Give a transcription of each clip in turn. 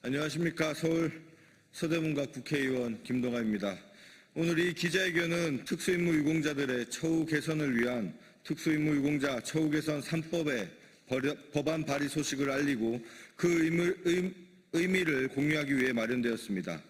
안녕하십니까. 서울 서대문갑 국회의원 김동아입니다. 오늘 이 기자회견은 특수임무 유공자들의 처우 개선을 위한 특수임무 유공자 처우 개선 3법의 법안 발의 소식을 알리고 그 의미를 공유하기 위해 마련되었습니다.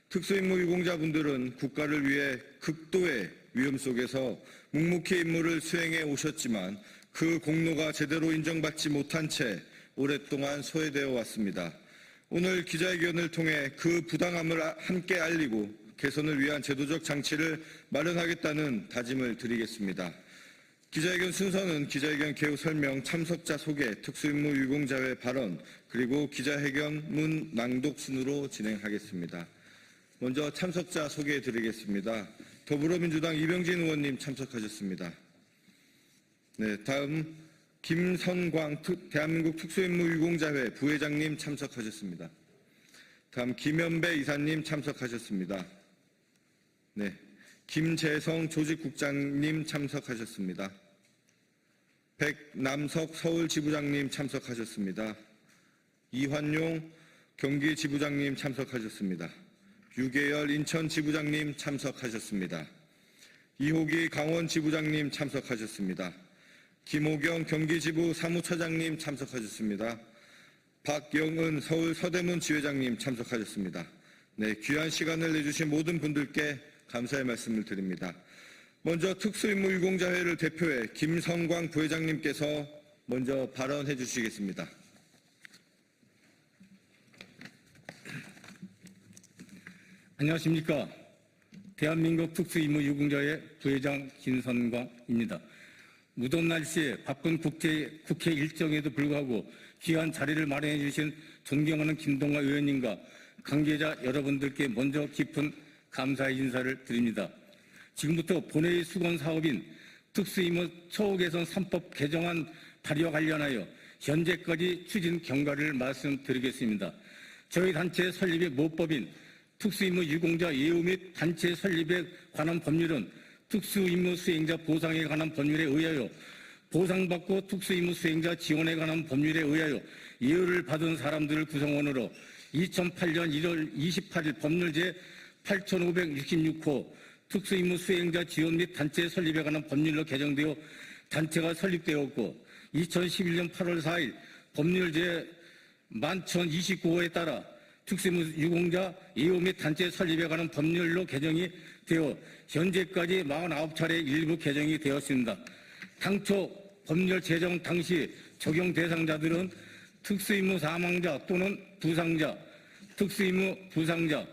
특수임무 유공자분들은 국가를 위해 극도의 위험 속에서 묵묵히 임무를 수행해 오셨지만 그 공로가 제대로 인정받지 못한 채 오랫동안 소외되어 왔습니다. 오늘 기자회견을 통해 그 부당함을 함께 알리고 개선을 위한 제도적 장치를 마련하겠다는 다짐을 드리겠습니다. 기자회견 순서는 기자회견 개요 설명, 참석자 소개, 특수임무 유공자회 발언, 그리고 기자회견문 낭독 순으로 진행하겠습니다. 먼저 참석자 소개해 드리겠습니다. 더불어민주당 이병진 의원님 참석하셨습니다. 네, 다음 김선광 대한민국 특수임무 유공자회 부회장님 참석하셨습니다. 다음 김현배 이사님 참석하셨습니다. 네, 김재성 조직국장님 참석하셨습니다. 백남석 서울지부장님 참석하셨습니다. 이환용 경기지부장님 참석하셨습니다. 유계열 인천지부장님 참석하셨습니다. 이호기 강원지부장님 참석하셨습니다. 김호경 경기지부 사무처장님 참석하셨습니다. 박영은 서울 서대문 지회장님 참석하셨습니다. 네, 귀한 시간을 내주신 모든 분들께 감사의 말씀을 드립니다. 먼저 특수임무 유공자회를 대표해 김성광 부회장님께서 먼저 발언해 주시겠습니다. 안녕하십니까. 대한민국 특수임무 유공자회 부회장 김선광입니다. 무더운 날씨에 바쁜 국회 일정에도 불구하고 귀한 자리를 마련해 주신 존경하는 김동아 의원님과 관계자 여러분들께 먼저 깊은 감사의 인사를 드립니다. 지금부터 본회의 수건 사업인 특수임무 처우 개선 3법 개정안 발의와 관련하여 현재까지 추진 경과를 말씀드리겠습니다. 저희 단체 설립의 모법인 특수임무 유공자 예우 및 단체 설립에 관한 법률은 특수임무 수행자 보상에 관한 법률에 의하여 보상받고 특수임무 수행자 지원에 관한 법률에 의하여 예우를 받은 사람들을 구성원으로 2008년 1월 28일 법률 제8566호 특수임무 수행자 지원 및 단체 설립에 관한 법률로 개정되어 단체가 설립되었고 2011년 8월 4일 법률 제11,029호에 따라 특수임무 유공자 예우 및 단체 설립에 관한 법률로 개정이 되어 현재까지 49차례 일부 개정이 되었습니다. 당초 법률 제정 당시 적용 대상자들은 특수임무 사망자 또는 부상자, 특수임무 부상자,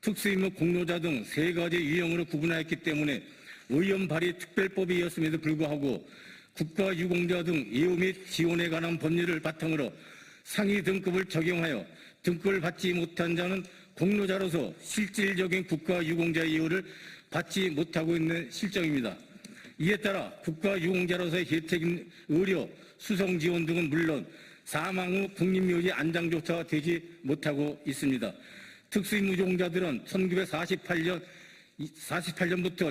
특수임무 공로자 등 세 가지 유형으로 구분하였기 때문에 의원 발의 특별법이었음에도 불구하고 국가유공자 등 예우 및 지원에 관한 법률을 바탕으로 상위 등급을 적용하여 등급을 받지 못한 자는 공로자로서 실질적인 국가유공자 예우를 받지 못하고 있는 실정입니다. 이에 따라 국가유공자로서의 혜택인 의료, 수송지원 등은 물론 사망 후 국립묘지 안장조차 되지 못하고 있습니다. 특수임무 유공자들은 1948년부터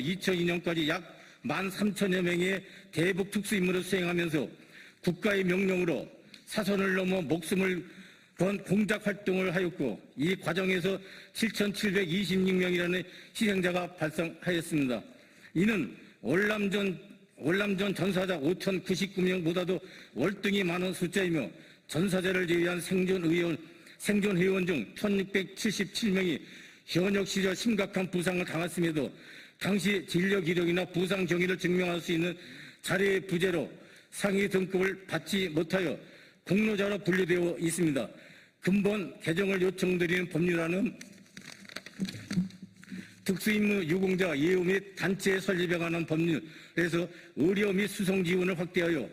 2002년까지 약 13,000여 명의 대북 특수임무를 수행하면서 국가의 명령으로 사선을 넘어 목숨을 건 공작 활동을 하였고 이 과정에서 7,726명이라는 희생자가 발생하였습니다. 이는 월남전 전사자 5,099명보다도 월등히 많은 숫자이며 전사자를 제외한 생존 회원 중 1,677명이 현역 시절 심각한 부상을 당했음에도 당시 진료 기록이나 부상 경위를 증명할 수 있는 자료의 부재로 상위 등급을 받지 못하여 공로자로 분류되어 있습니다. 근본 개정을 요청드리는 법률안은 특수임무 유공자 예우 및 단체 설립에 관한 법률에서 의료 및 수송 지원을 확대하여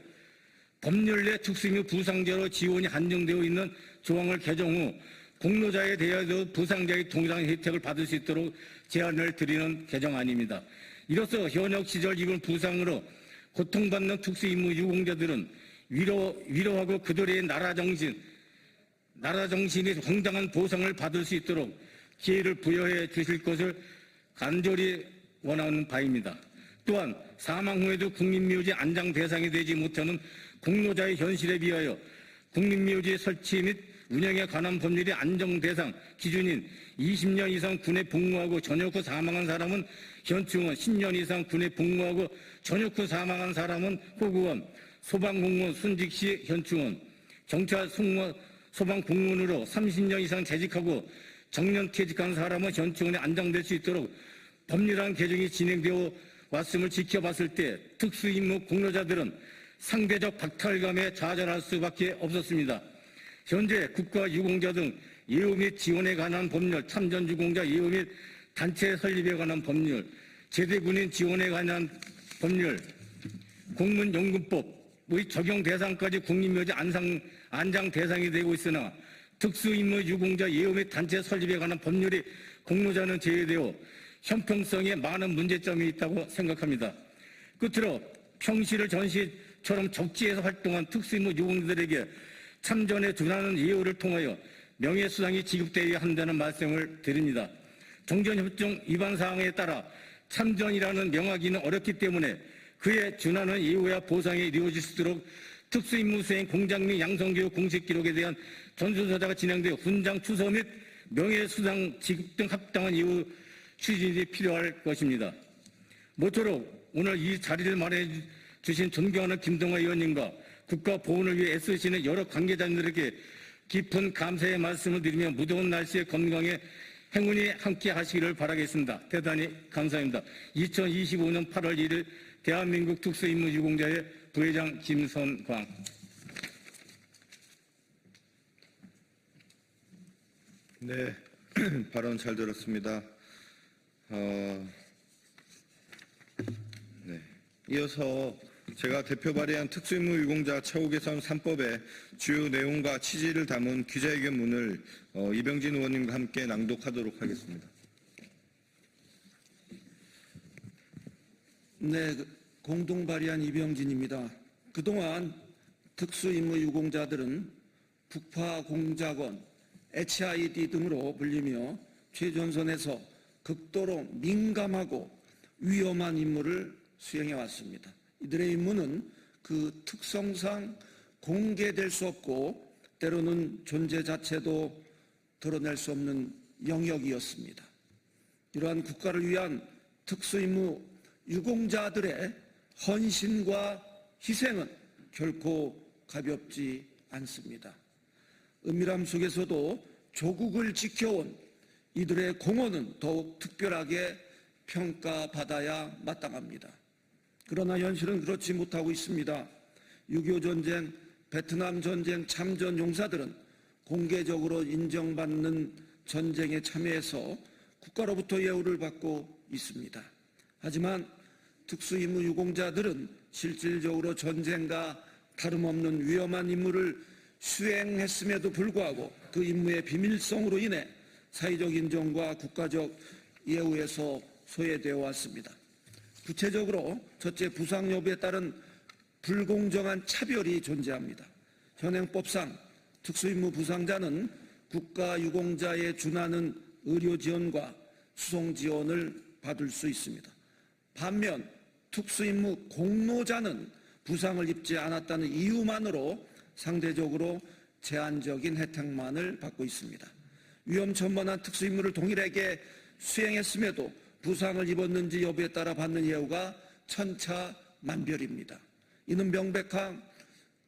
법률 내 특수임무 부상자로 지원이 한정되어 있는 조항을 개정 후 공로자에 대하여도 부상자의 동일한 혜택을 받을 수 있도록 제안을 드리는 개정안입니다. 이로써 현역 시절 입은 부상으로 고통받는 특수임무 유공자들은 위로하고 그들의 나라 정신이 정당한 보상을 받을 수 있도록 기회를 부여해 주실 것을 간절히 원하는 바입니다. 또한 사망 후에도 국립묘지 안장 대상이 되지 못하는 공로자의 현실에 비하여 국립묘지 설치 및 운영에 관한 법률이 안정 대상 기준인 20년 이상 군에 복무하고 전역 후 사망한 사람은 현충원, 10년 이상 군에 복무하고 전역 후 사망한 사람은 호구원, 소방공무원 순직 시 현충원, 경찰 소방공무원으로 30년 이상 재직하고 정년 퇴직한 사람은 현충원에 안장될 수 있도록 법률안 개정이 진행되어 왔음을 지켜봤을 때 특수임무 공로자들은 상대적 박탈감에 좌절할 수밖에 없었습니다. 현재 국가유공자 등 예우 및 지원에 관한 법률, 참전유공자 예우 및 단체 설립에 관한 법률, 제대군인 지원에 관한 법률, 공문연금법의 적용 대상까지 국립묘지 안장 대상이 되고 있으나 특수임무 유공자 예우 및 단체 설립에 관한 법률이 공로자는 제외되어 형평성에 많은 문제점이 있다고 생각합니다. 끝으로 평시를 전시처럼 적지에서 활동한 특수임무 유공자들에게 참전에 준하는 예우를 통하여 명예수당이 지급되어야 한다는 말씀을 드립니다. 정전협정 위반 사항에 따라 참전이라는 명하기는 어렵기 때문에 그에 준하는 예우와 보상이 이루어질 수 있도록 특수임무 수행 공장 및 양성교육 공식 기록에 대한 전수조사가 진행되어 훈장 추서 및 명예수당 지급 등 합당한 예우 추진이 필요할 것입니다. 모쪼록 오늘 이 자리를 마련해 주신 존경하는 김동완 의원님과 국가 보훈을 위해 애쓰시는 여러 관계자들에게 깊은 감사의 말씀을 드리며 무더운 날씨에 건강에 행운이 함께 하시기를 바라겠습니다. 대단히 감사합니다. 2025년 8월 1일 대한민국 특수임무유공자회 부회장 김선광. 네, 발언 잘 들었습니다. 네. 이어서 제가 대표 발의한 특수임무유공자 처우 개선 3법의 주요 내용과 취지를 담은 기자회견문을 이병진 의원님과 함께 낭독하도록 하겠습니다. 네, 공동 발의한 이병진입니다. 그동안 특수임무유공자들은 북파공작원, HID 등으로 불리며 최전선에서 극도로 민감하고 위험한 임무를 수행해왔습니다. 이들의 임무는 그 특성상 공개될 수 없고 때로는 존재 자체도 드러낼 수 없는 영역이었습니다. 이러한 국가를 위한 특수임무 유공자들의 헌신과 희생은 결코 가볍지 않습니다. 은밀함 속에서도 조국을 지켜온 이들의 공헌은 더욱 특별하게 평가받아야 마땅합니다. 그러나 현실은 그렇지 못하고 있습니다. 6.25 전쟁, 베트남 전쟁 참전 용사들은 공개적으로 인정받는 전쟁에 참여해서 국가로부터 예우를 받고 있습니다. 하지만 특수임무 유공자들은 실질적으로 전쟁과 다름없는 위험한 임무를 수행했음에도 불구하고 그 임무의 비밀성으로 인해 사회적 인정과 국가적 예우에서 소외되어 왔습니다. 구체적으로 첫째, 부상 여부에 따른 불공정한 차별이 존재합니다. 현행법상 특수임무 부상자는 국가유공자에 준하는 의료 지원과 수송 지원을 받을 수 있습니다. 반면 특수임무 공로자는 부상을 입지 않았다는 이유만으로 상대적으로 제한적인 혜택만을 받고 있습니다. 위험천만한 특수임무를 동일하게 수행했음에도 부상을 입었는지 여부에 따라 받는 예우가 천차만별입니다. 이는 명백한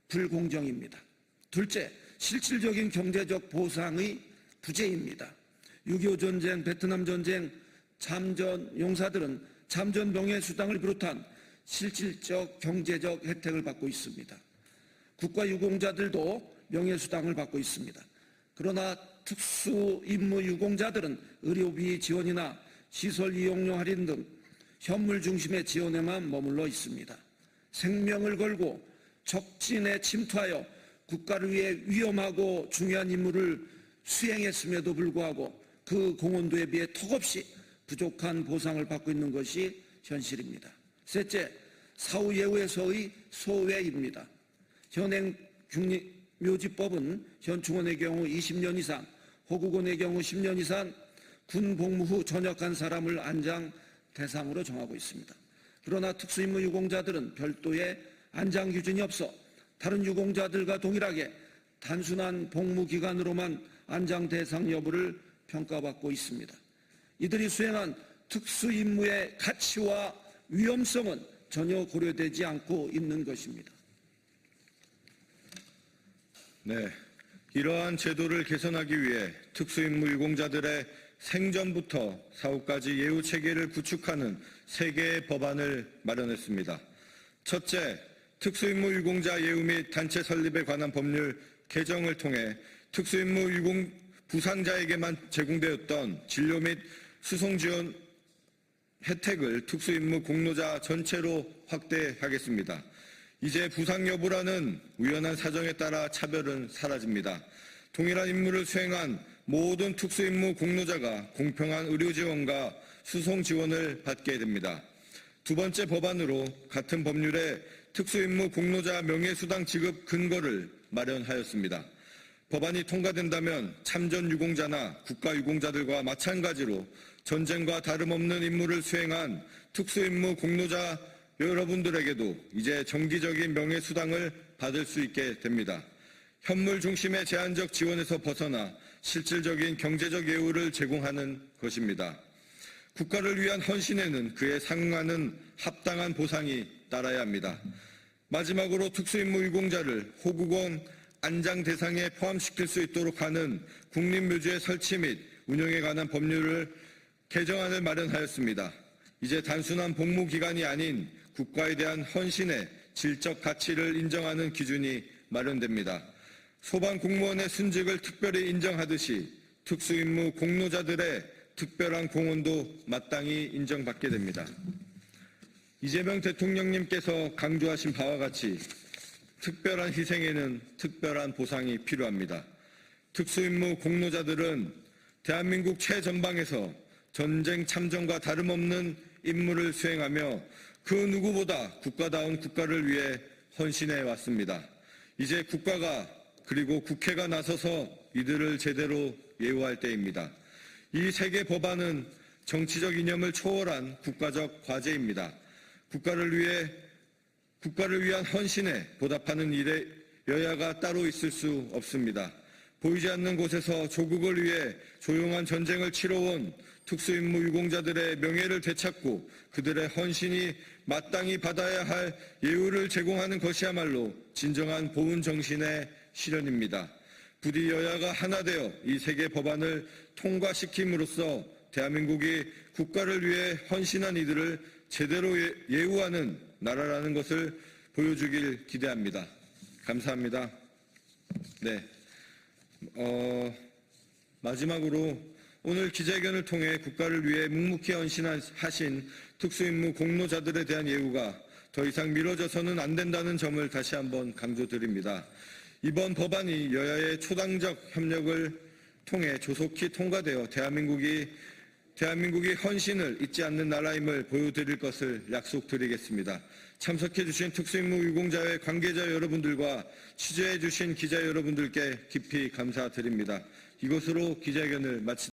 불공정입니다. 둘째, 실질적인 경제적 보상의 부재입니다. 6.25 전쟁, 베트남 전쟁 참전 용사들은 참전 명예수당을 비롯한 실질적 경제적 혜택을 받고 있습니다. 국가유공자들도 명예수당을 받고 있습니다. 그러나 특수임무유공자들은 의료비 지원이나 시설 이용료 할인 등 현물 중심의 지원에만 머물러 있습니다. 생명을 걸고 적진에 침투하여 국가를 위해 위험하고 중요한 임무를 수행했음에도 불구하고 그 공헌도에 비해 턱없이 부족한 보상을 받고 있는 것이 현실입니다. 셋째, 사후 예우에서의 소외입니다. 현행 국립묘지법은 현충원의 경우 20년 이상, 호국원의 경우 10년 이상 군 복무 후 전역한 사람을 안장 대상으로 정하고 있습니다. 그러나 특수임무 유공자들은 별도의 안장 기준이 없어 다른 유공자들과 동일하게 단순한 복무 기간으로만 안장 대상 여부를 평가받고 있습니다. 이들이 수행한 특수 임무의 가치와 위험성은 전혀 고려되지 않고 있는 것입니다. 네, 이러한 제도를 개선하기 위해 특수임무 유공자들의 생전부터 사후까지 예우 체계를 구축하는 3개의 법안을 마련했습니다. 첫째, 특수임무 유공자 예우 및 단체 설립에 관한 법률 개정을 통해 특수임무 유공 부상자에게만 제공되었던 진료 및 수송 지원 혜택을 특수임무 공로자 전체로 확대하겠습니다. 이제 부상 여부라는 우연한 사정에 따라 차별은 사라집니다. 동일한 임무를 수행한 모든 특수임무 공로자가 공평한 의료 지원과 수송 지원을 받게 됩니다. 두 번째 법안으로 같은 법률에 특수임무 공로자 명예수당 지급 근거를 마련하였습니다. 법안이 통과된다면 참전 유공자나 국가 유공자들과 마찬가지로 전쟁과 다름없는 임무를 수행한 특수임무 공로자 여러분들에게도 이제 정기적인 명예수당을 받을 수 있게 됩니다. 현물 중심의 제한적 지원에서 벗어나 실질적인 경제적 예우를 제공하는 것입니다. 국가를 위한 헌신에는 그에 상응하는 합당한 보상이 따라야 합니다. 마지막으로 특수임무 유공자를 호국원 안장 대상에 포함시킬 수 있도록 하는 국립묘지의 설치 및 운영에 관한 법률을 개정안을 마련하였습니다. 이제 단순한 복무 기간이 아닌 국가에 대한 헌신의 질적 가치를 인정하는 기준이 마련됩니다. 소방 공무원의 순직을 특별히 인정하듯이 특수임무 공로자들의 특별한 공헌도 마땅히 인정받게 됩니다. 이재명 대통령님께서 강조하신 바와 같이 특별한 희생에는 특별한 보상이 필요합니다. 특수임무 공로자들은 대한민국 최전방에서 전쟁 참전과 다름없는 임무를 수행하며 그 누구보다 국가다운 국가를 위해 헌신해 왔습니다. 이제 국가가 그리고 국회가 나서서 이들을 제대로 예우할 때입니다. 이 3개 법안은 정치적 이념을 초월한 국가적 과제입니다. 국가를 위한 헌신에 보답하는 일에 여야가 따로 있을 수 없습니다. 보이지 않는 곳에서 조국을 위해 조용한 전쟁을 치러온 특수임무 유공자들의 명예를 되찾고 그들의 헌신이 마땅히 받아야 할 예우를 제공하는 것이야말로 진정한 보훈 정신의 실현입니다. 부디 여야가 하나 되어 이 3개 법안을 통과시킴으로써 대한민국이 국가를 위해 헌신한 이들을 제대로 예우하는 나라라는 것을 보여주길 기대합니다. 감사합니다. 네. 마지막으로 오늘 기자회견을 통해 국가를 위해 묵묵히 헌신하신 특수임무 공로자들에 대한 예우가 더 이상 미뤄져서는 안 된다는 점을 다시 한번 강조드립니다. 이번 법안이 여야의 초당적 협력을 통해 조속히 통과되어 대한민국이 헌신을 잊지 않는 나라임을 보여드릴 것을 약속드리겠습니다. 참석해주신 특수임무 유공자회 관계자 여러분들과 취재해주신 기자 여러분들께 깊이 감사드립니다. 이것으로 기자회견을 마치도록